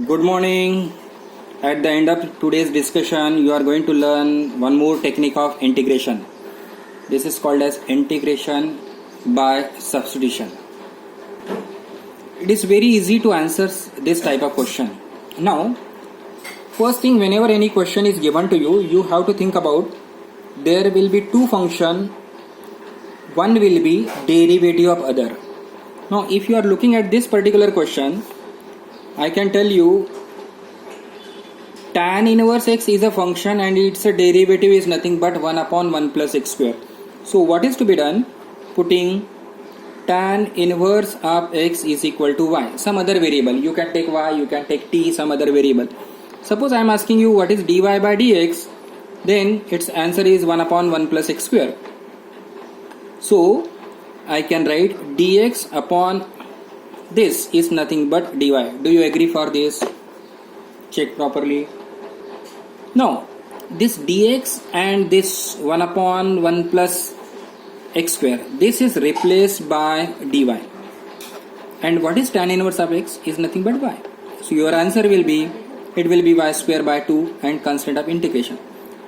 Good morning. At the end of today's discussion, you are going to learn one more technique of integration. This is called as integration by substitution. It is very easy to answer this type of question. Now, first thing, whenever any question is given to you, you have to think about there will be two functions. One will be derivative of other. Now, if you are looking at this particular question, I can tell you tan inverse x is a function and its derivative is nothing but 1 upon 1 plus x square. So what is to be done? Putting tan inverse of x is equal to y, some other variable. You can take y, you can take t, some other variable. Suppose I am asking you what is dy by dx, then its answer is 1 upon 1 plus x square. So I can write dx upon this is nothing but dy. Do you agree for this? Check properly. Now, this dx and this 1 upon 1 plus x square, this is replaced by dy. And what is tan inverse of x is nothing but y. So your answer will be, it will be y square by 2 and constant of integration.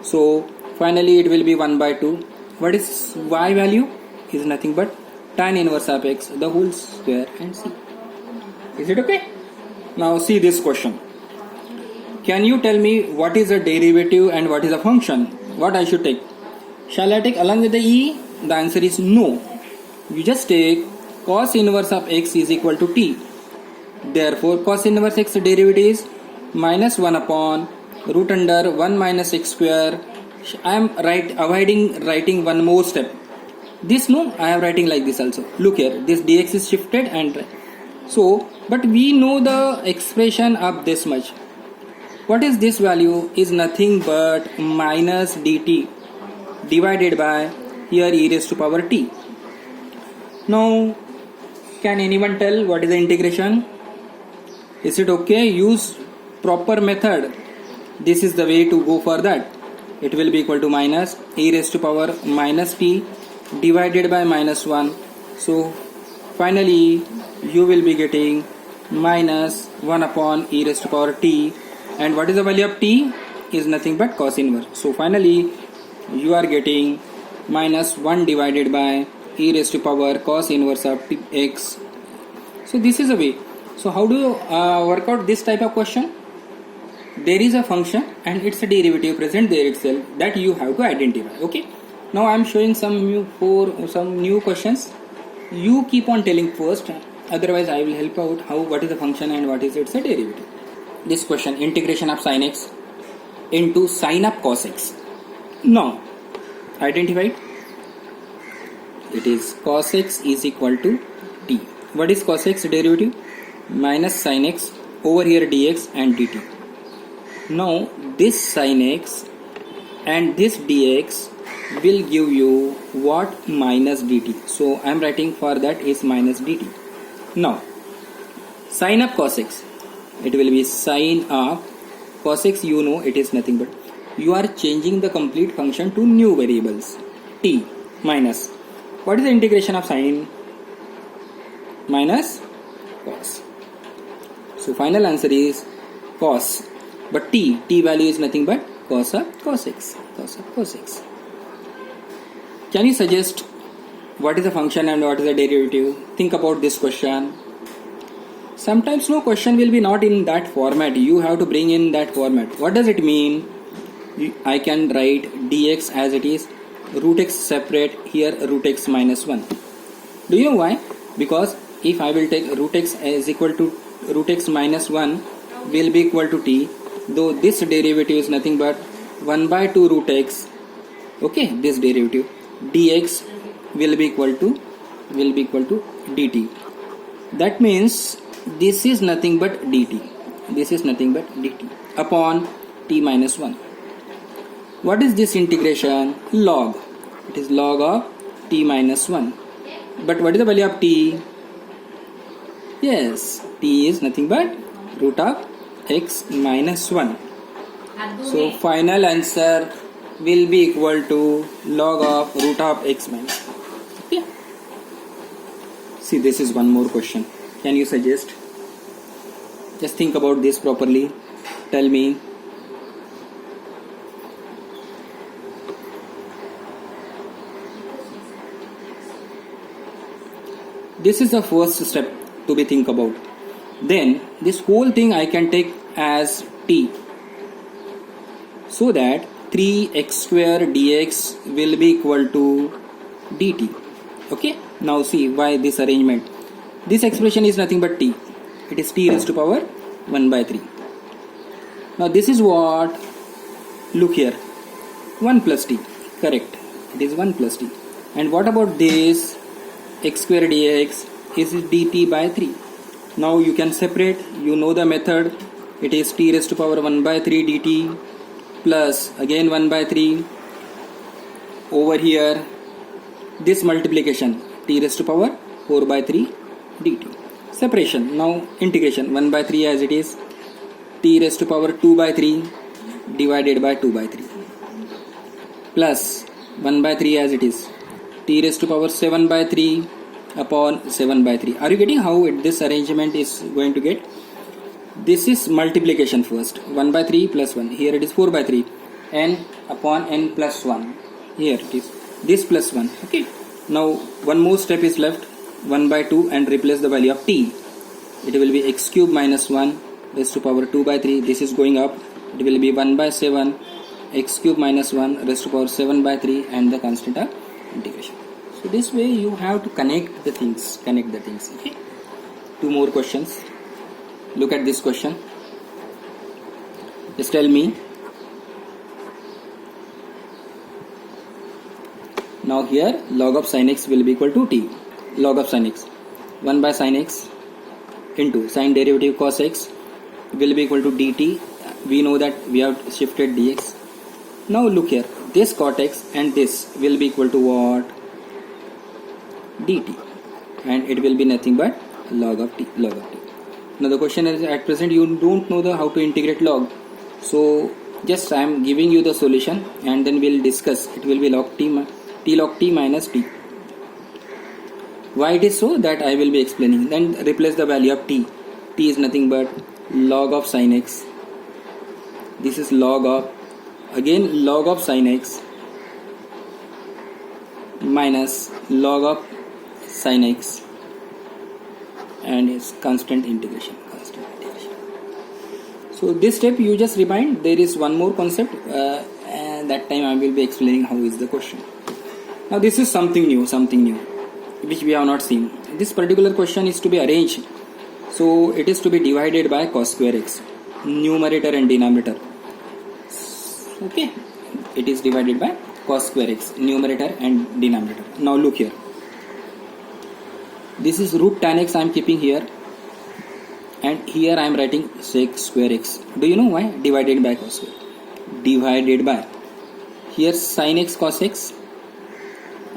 So finally it will be 1 by 2. What is y value? Is nothing but tan inverse of x the whole square and c. Is it okay? Now see this question. Can you tell me what is a derivative and what is a function? What I should take? Shall I take along with the e? The answer is no. You just take cos inverse of x is equal to t. Therefore cos inverse x derivative is minus 1 upon root under 1 minus x square. I am avoiding writing one more step. This no, I am writing like this also. Look here, this dx is shifted and so, but we know the expression of this much. What is this value? Is nothing but minus dt divided by here e raised to power t. Now, can anyone tell what is the integration? Is it okay? Use proper method. This is the way to go for that. It will be equal to minus e raised to power minus t divided by minus 1. So finally you will be getting minus 1 upon e raised to power t, and what is the value of t? Is nothing but cos inverse. So finally you are getting minus 1 divided by e raised to power cos inverse of x. So this is a way. So how do you work out this type of question? There is a function and its a derivative present there itself that you have to identify. Okay. Now I am showing some new questions. You keep on telling first, otherwise I will help out what is the function and what is its a derivative. This question, integration of sin x into sin of cos x. Now identified, it is cos x is equal to t. What is cos x derivative? Minus sin x over here dx and dt. Now this sin x and this dx will give you what? Minus dt. So I am writing for that is minus dt. Now sin of cos x, it will be sin of cos x. You know it is nothing but you are changing the complete function to new variables t minus what is the integration of sin? Minus cos. So final answer is cos, but t value is nothing but cos of cos x. Can you suggest what is the function and what is the derivative? Think about this question. Sometimes no question will be not in that format. You have to bring in that format. What does it mean? I can write dx as it is, root x separate, here root x minus 1. Do you know why? Because if I will take root x is equal to root x minus 1 will be equal to t, though this derivative is nothing but 1 by 2 root x. Okay, this derivative dx will be equal to dt. That means this is nothing but dt. This is nothing but dt upon t minus 1. What is this integration? Log. It is log of t minus 1. But what is the value of t? Yes, t is nothing but root of x minus 1. So final answer will be equal to log of root of x minus 1. Okay. See, this is one more question. Can you suggest? Just think about this properly. Tell me. This is the first step to be think about. Then this whole thing I can take as t, so that 3x square dx will be equal to dt. Okay, now see why this arrangement. This expression is nothing but t. It is t raised to power 1 by 3. Now this is what, look here, 1 plus t, correct, it is 1 plus t. And what about this x square dx is dt by 3. Now you can separate, you know the method, it is t raised to power 1 by 3 dt plus again 1 by 3 over here this multiplication t raised to power 4 by 3 dt. Separation, now integration 1 by 3 as it is, t raised to power 2 by 3 divided by 2 by 3 plus 1 by 3 as it is, t raised to power 7 by 3 upon 7 by 3. Are you getting how this arrangement is going to get? This is multiplication first, 1 by 3 plus 1, here it is 4 by 3, n upon n plus 1, here it is this plus 1. Okay, now one more step is left, 1 by 2 and replace the value of t. It will be x cube minus 1 raised to power 2 by 3, this is going up, it will be 1 by 7 x cube minus 1 raised to power 7 by 3 and the constant of integration. So this way you have to connect the things. Okay, two more questions. Look at this question. Just tell me. Now here log of sin x will be equal to t. Log of sin x, 1 by sin x into sin derivative cos x will be equal to dt. We know that we have shifted dx. Now look here, this cot x and this will be equal to what? dt, and it will be nothing but log of t. Now the question is, at present you don't know how to integrate log, so just I am giving you the solution and then we'll discuss. It will be log t log t minus t. Why it is so, that I will be explaining. Then replace the value of t. T is nothing but log of sin x. This is log of, again log of sin x minus log of sin x, and its constant integration. So this step you just remind. There is one more concept, and that time I will be explaining how is the question. Now this is something new which we have not seen. This particular question is to be arranged, so it is to be divided by cos square x, numerator and denominator. Okay, it is divided by cos square x, numerator and denominator. Now look here, this is root tan x I am keeping here, and here I am writing sec square x. Do you know why? Divided by cos square. Divided by, here sin x cos x,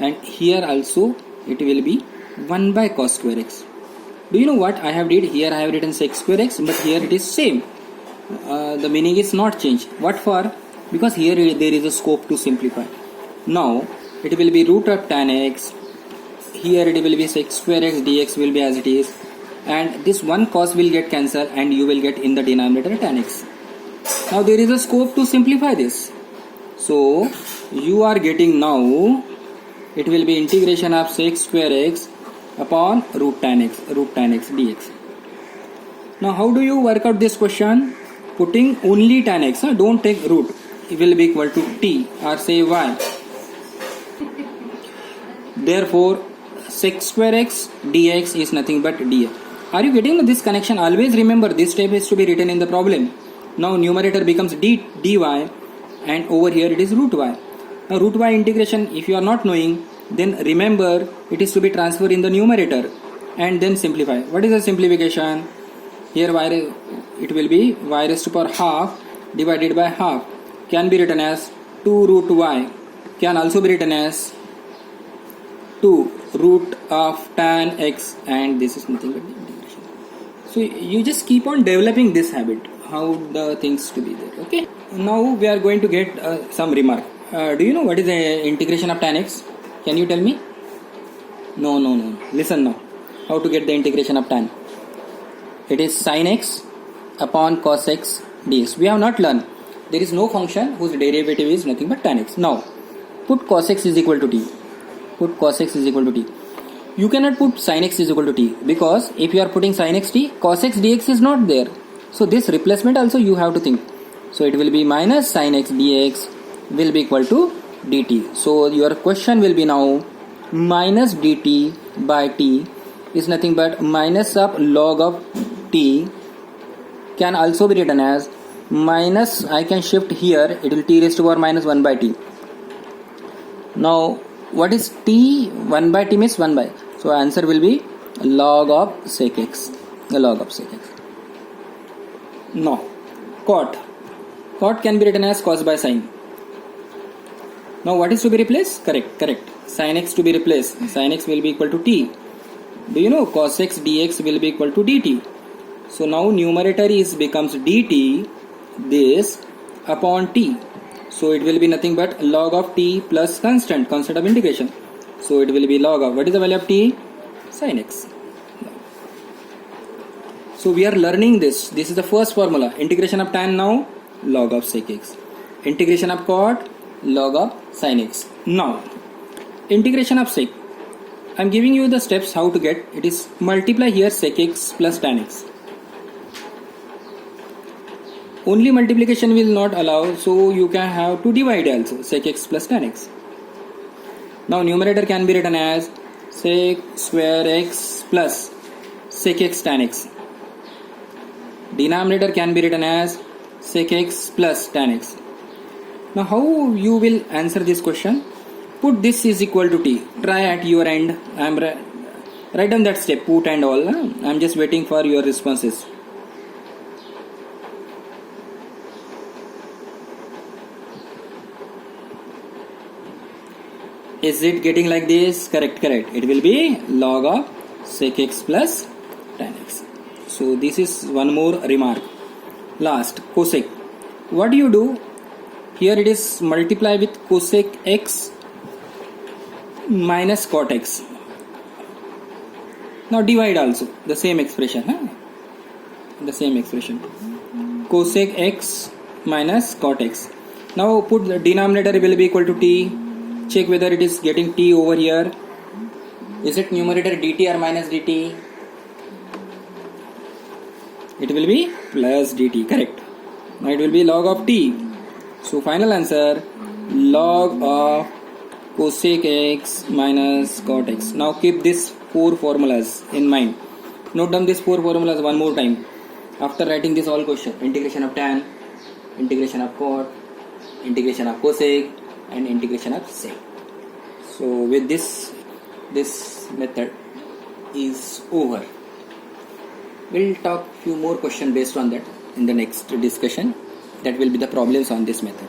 and here also it will be 1 by cos square x. Do you know what I have did? Here I have written sec square x, but here it is same. The meaning is not changed. What for? Because here there is a scope to simplify. Now it will be root of tan x. Here it will be sec square x dx will be as it is, and this one cos will get cancelled and you will get in the denominator tan x. Now there is a scope to simplify this, so you are getting now it will be integration of sec square x upon root tan x dx. Now how do you work out this question? Putting only tan x, don't take root. It will be equal to t or say y. Therefore sec square x dx is nothing but dx. Are you getting this connection? Always remember this step is to be written in the problem. Now numerator becomes dy and over here it is root y. Now root y integration, if you are not knowing, then remember it is to be transferred in the numerator and then simplify. What is the simplification? Here y, it will be y raised to power half divided by half, can be written as 2 root y, can also be written as 2 root of tan x, and this is nothing but the integration. So you just keep on developing this habit, how the things to be there. Okay, now we are going to get some remark. Do you know what is the integration of tan x? Can you tell me? No. Listen now. How to get the integration of tan? It is sin x upon cos x dx. We have not learned. There is no function whose derivative is nothing but tan x. Now, put cos x is equal to t. Put cos x is equal to t. You cannot put sin x is equal to t, because if you are putting sin x t, cos x dx is not there. So this replacement also you have to think. So it will be minus sin x dx will be equal to dt. So your question will be now minus dt by t is nothing but minus of log of t, can also be written as minus, I can shift here, it will t raised to power minus 1 by t. Now what is t? 1 by t means 1 by. So answer will be log of sec x. The log of sec x. Now cot. Cot can be written as cos by sin. Now what is to be replaced? Correct. Sin x to be replaced. Sin x will be equal to t. Do you know cos x dx will be equal to dt? So now numerator is becomes dt this upon t. So it will be nothing but log of t plus constant of integration. So it will be log of, what is the value of t? Sin x. So we are learning this. This is the first formula. Integration of tan now, log of sec x. Integration of cot, log of sin x. Now, integration of sec. I am giving you the steps how to get. It is multiply here sec x plus tan x. Only multiplication will not allow, so you can have to divide also, sec x plus tan x. Now numerator can be written as sec square x plus sec x tan x. Denominator can be written as sec x plus tan x. Now how you will answer this question? Put this is equal to t. Try at your end. I am write down that step, put and all. I am just waiting for your responses. Is it getting like this? Correct. It will be log of sec x plus tan x. So this is one more remark. Last, cosec. What do you do? Here it is multiply with cosec x minus cot x. Now divide also the same expression. The same expression. Cosec x minus cot x. Now put the denominator will be equal to t. Check whether it is getting t over here. Is it numerator dt or minus dt? It will be plus dt. Correct. Now it will be log of t. So final answer log of cosec x minus cot x. Now keep these four formulas in mind. Note down these four formulas one more time. After writing this all question, integration of tan, integration of cot, integration of cosec, and integration of sec. So with this method is over. We'll talk few more questions based on that in the next discussion. That will be the problems on this method.